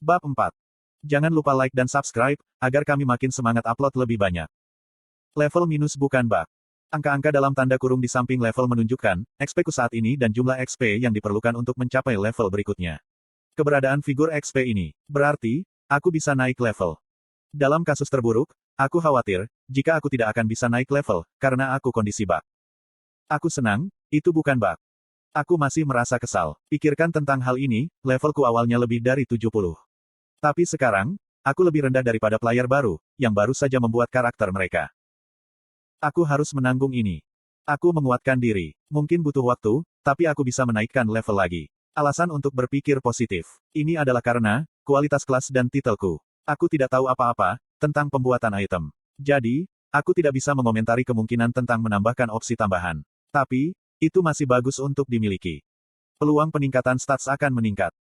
Bab 4. Jangan lupa like dan subscribe, agar kami makin semangat upload lebih banyak. Level minus bukan bug. Angka-angka dalam tanda kurung di samping level menunjukkan, XP ku saat ini dan jumlah XP yang diperlukan untuk mencapai level berikutnya. Keberadaan figur XP ini, berarti, aku bisa naik level. Dalam kasus terburuk, aku khawatir, jika aku tidak akan bisa naik level, karena aku kondisi bug. Aku senang, itu bukan bug. Aku masih merasa kesal. Pikirkan tentang hal ini, levelku awalnya lebih dari 70. Tapi sekarang, aku lebih rendah daripada player baru, yang baru saja membuat karakter mereka. Aku harus menanggung ini. Aku menguatkan diri. Mungkin butuh waktu, tapi aku bisa menaikkan level lagi. Alasan untuk berpikir positif. Ini adalah karena, kualitas kelas dan titelku. Aku tidak tahu apa-apa, tentang pembuatan item. Jadi, aku tidak bisa mengomentari kemungkinan tentang menambahkan opsi tambahan. Tapi, itu masih bagus untuk dimiliki. Peluang peningkatan stats akan meningkat.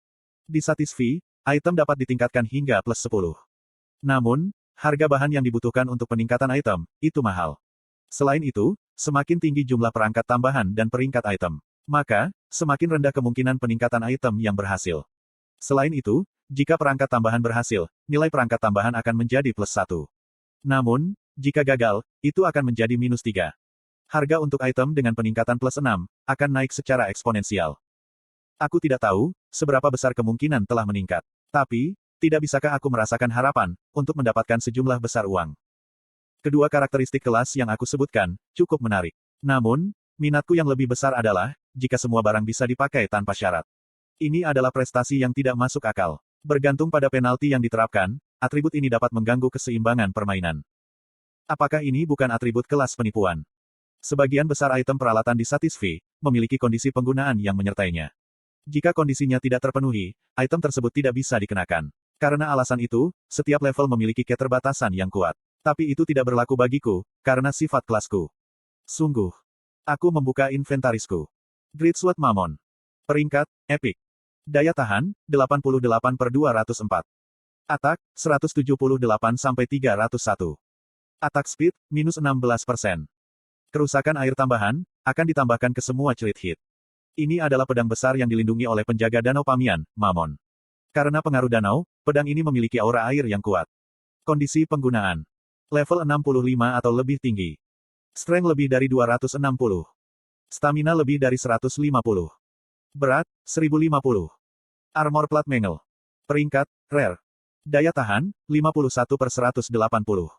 Di Satisfy, item dapat ditingkatkan hingga plus 10. Namun, harga bahan yang dibutuhkan untuk peningkatan item, itu mahal. Selain itu, semakin tinggi jumlah perangkat tambahan dan peringkat item, maka, semakin rendah kemungkinan peningkatan item yang berhasil. Selain itu, jika perangkat tambahan berhasil, nilai perangkat tambahan akan menjadi plus 1. Namun, jika gagal, itu akan menjadi minus 3. Harga untuk item dengan peningkatan plus 6, akan naik secara eksponensial. Aku tidak tahu, seberapa besar kemungkinan telah meningkat. Tapi, tidak bisakah aku merasakan harapan, untuk mendapatkan sejumlah besar uang? Kedua karakteristik kelas yang aku sebutkan, cukup menarik. Namun, minatku yang lebih besar adalah, jika semua barang bisa dipakai tanpa syarat. Ini adalah prestasi yang tidak masuk akal. Bergantung pada penalti yang diterapkan, atribut ini dapat mengganggu keseimbangan permainan. Apakah ini bukan atribut kelas penipuan? Sebagian besar item peralatan di Satisfy, memiliki kondisi penggunaan yang menyertainya. Jika kondisinya tidak terpenuhi, item tersebut tidak bisa dikenakan. Karena alasan itu, setiap level memiliki keterbatasan yang kuat. Tapi itu tidak berlaku bagiku, karena sifat kelasku. Sungguh. Aku membuka inventarisku. Great Sword Mammon. Peringkat, Epic. Daya tahan, 88/204. Attack, 178/301. Attack speed, minus 16%. Kerusakan air tambahan, akan ditambahkan ke semua crit hit. Ini adalah pedang besar yang dilindungi oleh penjaga danau Pamian, Mammon. Karena pengaruh danau, pedang ini memiliki aura air yang kuat. Kondisi penggunaan. Level 65 atau lebih tinggi. Strength lebih dari 260. Stamina lebih dari 150. Berat, 1050. Armor plat mengel. Peringkat, Rare. Daya tahan, 51/180.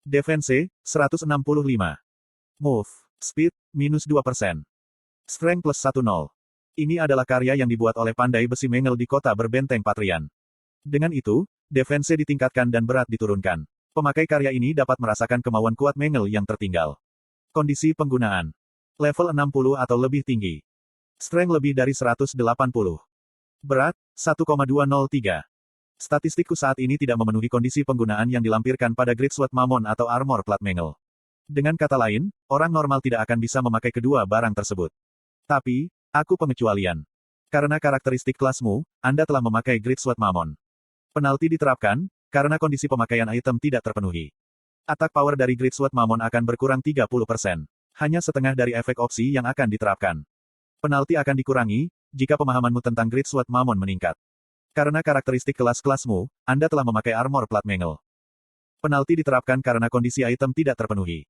Defense, 165. Move. Speed, minus 2%. Strength plus 10. Ini adalah karya yang dibuat oleh pandai besi mengel di kota berbenteng Patrian. Dengan itu, defense ditingkatkan dan berat diturunkan. Pemakai karya ini dapat merasakan kemauan kuat mengel yang tertinggal. Kondisi penggunaan. Level 60 atau lebih tinggi. Strength lebih dari 180. Berat, 1,203. Statistikku saat ini tidak memenuhi kondisi penggunaan yang dilampirkan pada Great Sword Mammon atau Armor plat mengel. Dengan kata lain, orang normal tidak akan bisa memakai kedua barang tersebut. Tapi, aku pengecualian. Karena karakteristik kelasmu, Anda telah memakai Great Sword Mammon. Penalti diterapkan, karena kondisi pemakaian item tidak terpenuhi. Attack power dari Great Sword Mammon akan berkurang 30%. Hanya setengah dari efek opsi yang akan diterapkan. Penalti akan dikurangi, jika pemahamanmu tentang Great Sword Mammon meningkat. Karena karakteristik kelas-kelasmu, Anda telah memakai armor plat mengel. Penalti diterapkan karena kondisi item tidak terpenuhi.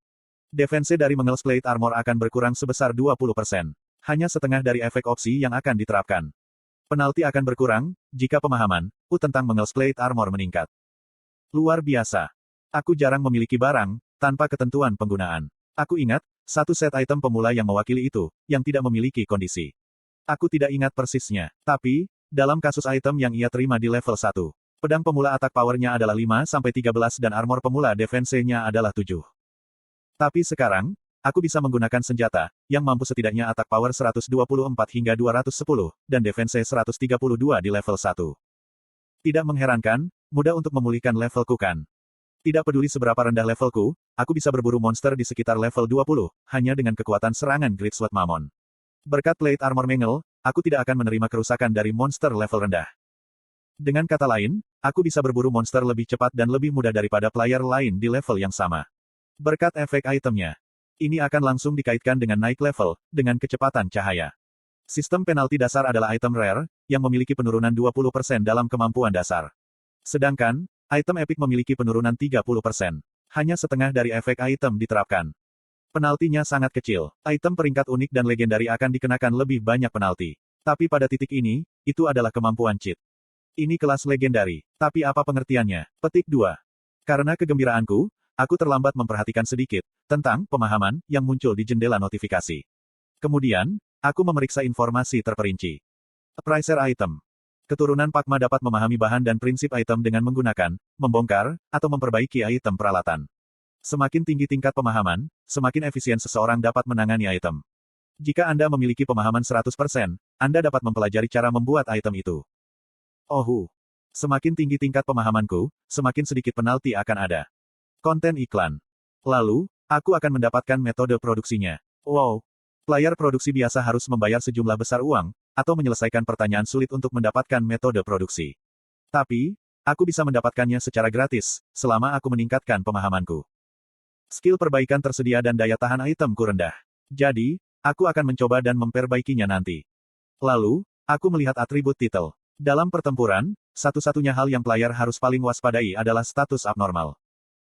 Defense dari Mengel's Plate Armor akan berkurang sebesar 20%. Hanya setengah dari efek opsi yang akan diterapkan. Penalti akan berkurang, jika pemahaman tentang Mengel's Plate Armor meningkat. Luar biasa. Aku jarang memiliki barang, tanpa ketentuan penggunaan. Aku ingat, satu set item pemula yang mewakili itu, yang tidak memiliki kondisi. Aku tidak ingat persisnya. Tapi, dalam kasus item yang ia terima di level 1, pedang pemula attack power-nya adalah 5-13 dan armor pemula defense-nya adalah 7. Tapi sekarang, aku bisa menggunakan senjata, yang mampu setidaknya attack power 124 hingga 210, dan defense 132 di level 1. Tidak mengherankan, mudah untuk memulihkan levelku kan? Tidak peduli seberapa rendah levelku, aku bisa berburu monster di sekitar level 20, hanya dengan kekuatan serangan Great Sword Mammon. Berkat Plate Armor Mengel, aku tidak akan menerima kerusakan dari monster level rendah. Dengan kata lain, aku bisa berburu monster lebih cepat dan lebih mudah daripada player lain di level yang sama. Berkat efek itemnya. Ini akan langsung dikaitkan dengan naik level, dengan kecepatan cahaya. Sistem penalti dasar adalah item rare, yang memiliki penurunan 20% dalam kemampuan dasar. Sedangkan, item epic memiliki penurunan 30%. Hanya setengah dari efek item diterapkan. Penaltinya sangat kecil. Item peringkat unik dan legendari akan dikenakan lebih banyak penalti. Tapi pada titik ini, itu adalah kemampuan cheat. Ini kelas legendari. Tapi apa pengertiannya? Petik 2. Karena kegembiraanku, aku terlambat memperhatikan sedikit tentang pemahaman yang muncul di jendela notifikasi. Kemudian, aku memeriksa informasi terperinci. Appraiser item. Keturunan Pakma dapat memahami bahan dan prinsip item dengan menggunakan, membongkar, atau memperbaiki item peralatan. Semakin tinggi tingkat pemahaman, semakin efisien seseorang dapat menangani item. Jika Anda memiliki pemahaman 100%, Anda dapat mempelajari cara membuat item itu. Semakin tinggi tingkat pemahamanku, semakin sedikit penalti akan ada. Konten iklan. Lalu, aku akan mendapatkan metode produksinya. Wow. Player produksi biasa harus membayar sejumlah besar uang, atau menyelesaikan pertanyaan sulit untuk mendapatkan metode produksi. Tapi, aku bisa mendapatkannya secara gratis, selama aku meningkatkan pemahamanku. Skill perbaikan tersedia dan daya tahan itemku rendah. Jadi, aku akan mencoba dan memperbaikinya nanti. Lalu, aku melihat atribut titel. Dalam pertempuran, satu-satunya hal yang player harus paling waspadai adalah status abnormal.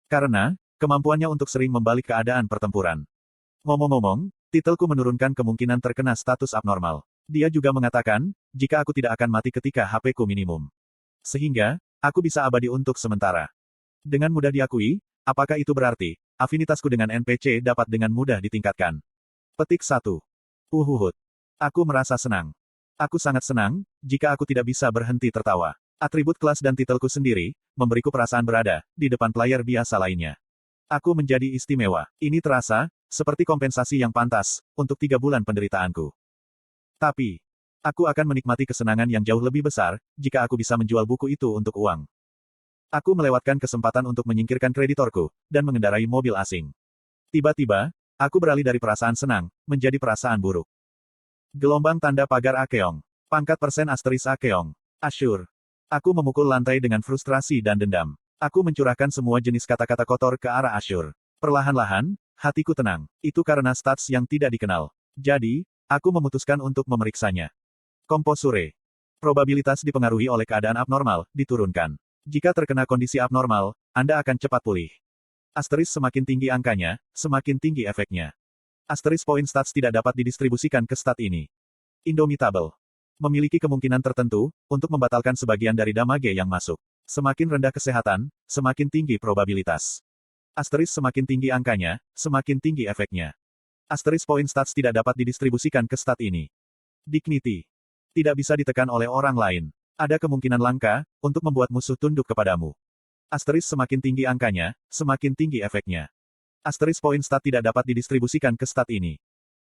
Karena, kemampuannya untuk sering membalik keadaan pertempuran. Ngomong-ngomong, titelku menurunkan kemungkinan terkena status abnormal. Dia juga mengatakan, jika aku tidak akan mati ketika HP-ku minimum. Sehingga, aku bisa abadi untuk sementara. Dengan mudah diakui, apakah itu berarti, afinitasku dengan NPC dapat dengan mudah ditingkatkan? Petik 1. Aku merasa senang. Aku sangat senang, jika aku tidak bisa berhenti tertawa. Atribut kelas dan titelku sendiri, memberiku perasaan berada, di depan player biasa lainnya. Aku menjadi istimewa. Ini terasa, seperti kompensasi yang pantas, untuk 3 bulan penderitaanku. Tapi, aku akan menikmati kesenangan yang jauh lebih besar, jika aku bisa menjual buku itu untuk uang. Aku melewatkan kesempatan untuk menyingkirkan kreditorku, dan mengendarai mobil asing. Tiba-tiba, aku beralih dari perasaan senang, menjadi perasaan buruk. Gelombang tanda pagar Akeong. Pangkat persen asteris Akeong. Asyur. Aku memukul lantai dengan frustrasi dan dendam. Aku mencurahkan semua jenis kata-kata kotor ke arah Asyur. Perlahan-lahan, hatiku tenang. Itu karena stats yang tidak dikenal. Jadi, aku memutuskan untuk memeriksanya. Komposure. Probabilitas dipengaruhi oleh keadaan abnormal, diturunkan. Jika terkena kondisi abnormal, Anda akan cepat pulih. Asteris semakin tinggi angkanya, semakin tinggi efeknya. Asteris poin stats tidak dapat didistribusikan ke stat ini. Indomitable. Memiliki kemungkinan tertentu, untuk membatalkan sebagian dari damage yang masuk. Semakin rendah kesehatan, semakin tinggi probabilitas. Asteris semakin tinggi angkanya, semakin tinggi efeknya. Asteris poin stats tidak dapat didistribusikan ke stat ini. Dignity. Tidak bisa ditekan oleh orang lain. Ada kemungkinan langka, untuk membuat musuh tunduk kepadamu. Asteris semakin tinggi angkanya, semakin tinggi efeknya. Asteris poin stat tidak dapat didistribusikan ke stat ini.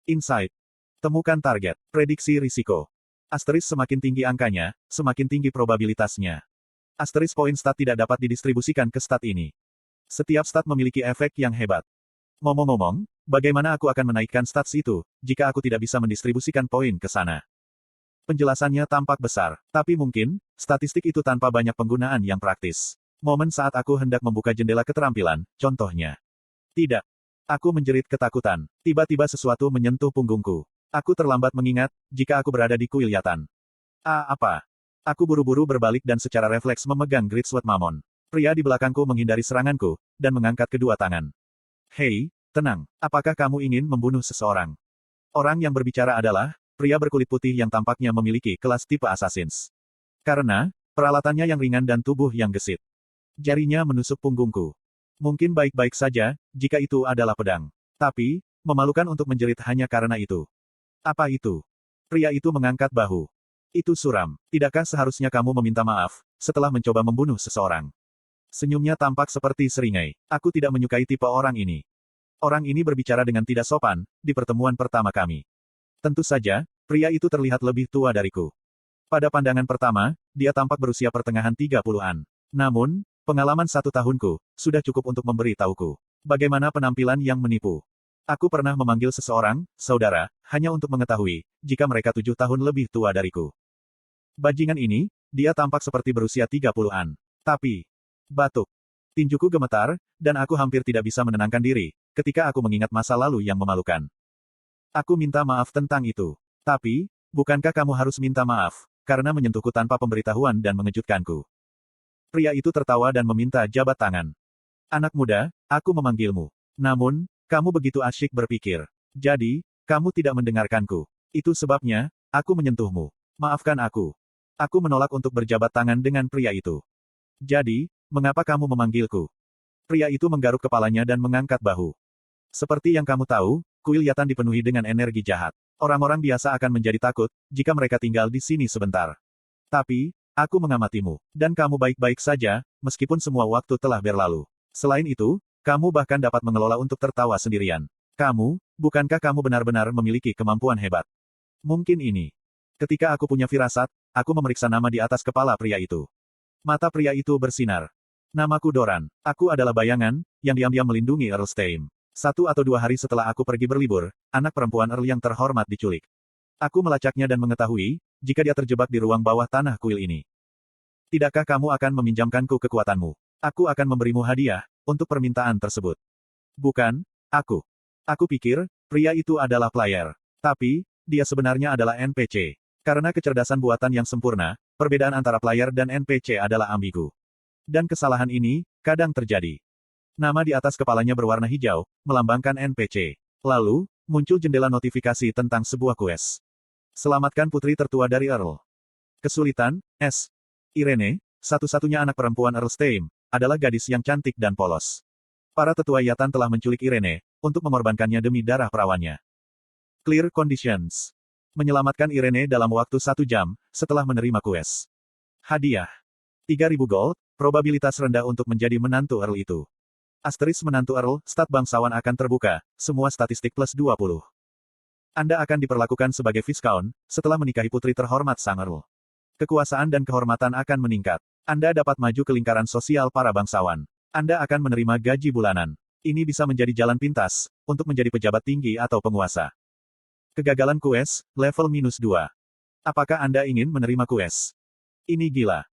Insight. Temukan target. Prediksi risiko. Asteris semakin tinggi angkanya, semakin tinggi probabilitasnya. Asteris poin stat tidak dapat didistribusikan ke stat ini. Setiap stat memiliki efek yang hebat. Ngomong-ngomong, bagaimana aku akan menaikkan stats itu, jika aku tidak bisa mendistribusikan poin ke sana? Penjelasannya tampak besar, tapi mungkin, statistik itu tanpa banyak penggunaan yang praktis. Momen saat aku hendak membuka jendela keterampilan, contohnya. Tidak. Aku menjerit ketakutan. Tiba-tiba sesuatu menyentuh punggungku. Aku terlambat mengingat, jika aku berada di kuil Yatan. Apa? Aku buru-buru berbalik dan secara refleks memegang Greatsword Mammon. Pria di belakangku menghindari seranganku, dan mengangkat kedua tangan. Hei, tenang. Apakah kamu ingin membunuh seseorang? Orang yang berbicara adalah, pria berkulit putih yang tampaknya memiliki kelas tipe Assassins. Karena, peralatannya yang ringan dan tubuh yang gesit. Jarinya menusuk punggungku. Mungkin baik-baik saja, jika itu adalah pedang. Tapi, memalukan untuk menjerit hanya karena itu. Apa itu? Pria itu mengangkat bahu. Itu suram. Tidakkah seharusnya kamu meminta maaf, setelah mencoba membunuh seseorang? Senyumnya tampak seperti seringai. Aku tidak menyukai tipe orang ini. Orang ini berbicara dengan tidak sopan, di pertemuan pertama kami. Tentu saja, pria itu terlihat lebih tua dariku. Pada pandangan pertama, dia tampak berusia pertengahan 30-an. Namun, pengalaman 1 tahunku, sudah cukup untuk memberi tahuku. Bagaimana penampilan yang menipu. Aku pernah memanggil seseorang, saudara, hanya untuk mengetahui, jika mereka 7 tahun lebih tua dariku. Bajingan ini, dia tampak seperti berusia 30-an. Tapi, batuk. Tinjuku gemetar, dan aku hampir tidak bisa menenangkan diri, ketika aku mengingat masa lalu yang memalukan. Aku minta maaf tentang itu. Tapi, bukankah kamu harus minta maaf, karena menyentuhku tanpa pemberitahuan dan mengejutkanku? Pria itu tertawa dan meminta jabat tangan. Anak muda, aku memanggilmu. Namun, kamu begitu asyik berpikir. Jadi, kamu tidak mendengarkanku. Itu sebabnya, aku menyentuhmu. Maafkan aku. Aku menolak untuk berjabat tangan dengan pria itu. Jadi, mengapa kamu memanggilku? Pria itu menggaruk kepalanya dan mengangkat bahu. Seperti yang kamu tahu, kuil Yatan dipenuhi dengan energi jahat. Orang-orang biasa akan menjadi takut, jika mereka tinggal di sini sebentar. Tapi, aku mengamatimu, dan kamu baik-baik saja, meskipun semua waktu telah berlalu. Selain itu, kamu bahkan dapat mengelola untuk tertawa sendirian. Bukankah kamu benar-benar memiliki kemampuan hebat? Mungkin ini. Ketika aku punya firasat, aku memeriksa nama di atas kepala pria itu. Mata pria itu bersinar. Namaku Doran. Aku adalah bayangan, yang diam-diam melindungi Earl Steim. 1 atau 2 hari setelah aku pergi berlibur, anak perempuan Earl yang terhormat diculik. Aku melacaknya dan mengetahui, jika dia terjebak di ruang bawah tanah kuil ini. Tidakkah kamu akan meminjamkanku kekuatanmu? Aku akan memberimu hadiah, untuk permintaan tersebut. Bukan, aku. Aku pikir, pria itu adalah player. Tapi, dia sebenarnya adalah NPC. Karena kecerdasan buatan yang sempurna, perbedaan antara player dan NPC adalah ambigu. Dan kesalahan ini, kadang terjadi. Nama di atas kepalanya berwarna hijau, melambangkan NPC. Lalu, muncul jendela notifikasi tentang sebuah quest. Selamatkan putri tertua dari Earl. Kesulitan, S. Irene, satu-satunya anak perempuan Earl Steim, adalah gadis yang cantik dan polos. Para tetua Yatan telah menculik Irene, untuk mengorbankannya demi darah perawannya. Clear conditions. Menyelamatkan Irene dalam waktu 1 jam, setelah menerima quest. Hadiah. 3.000 gold, probabilitas rendah untuk menjadi menantu Earl itu. Asteris menantu Earl, stat bangsawan akan terbuka, semua statistik plus 20. Anda akan diperlakukan sebagai Viscount, setelah menikahi putri terhormat Sang Earl. Kekuasaan dan kehormatan akan meningkat. Anda dapat maju ke lingkaran sosial para bangsawan. Anda akan menerima gaji bulanan. Ini bisa menjadi jalan pintas, untuk menjadi pejabat tinggi atau penguasa. Kegagalan quest, level -2. Apakah Anda ingin menerima quest? Ini gila.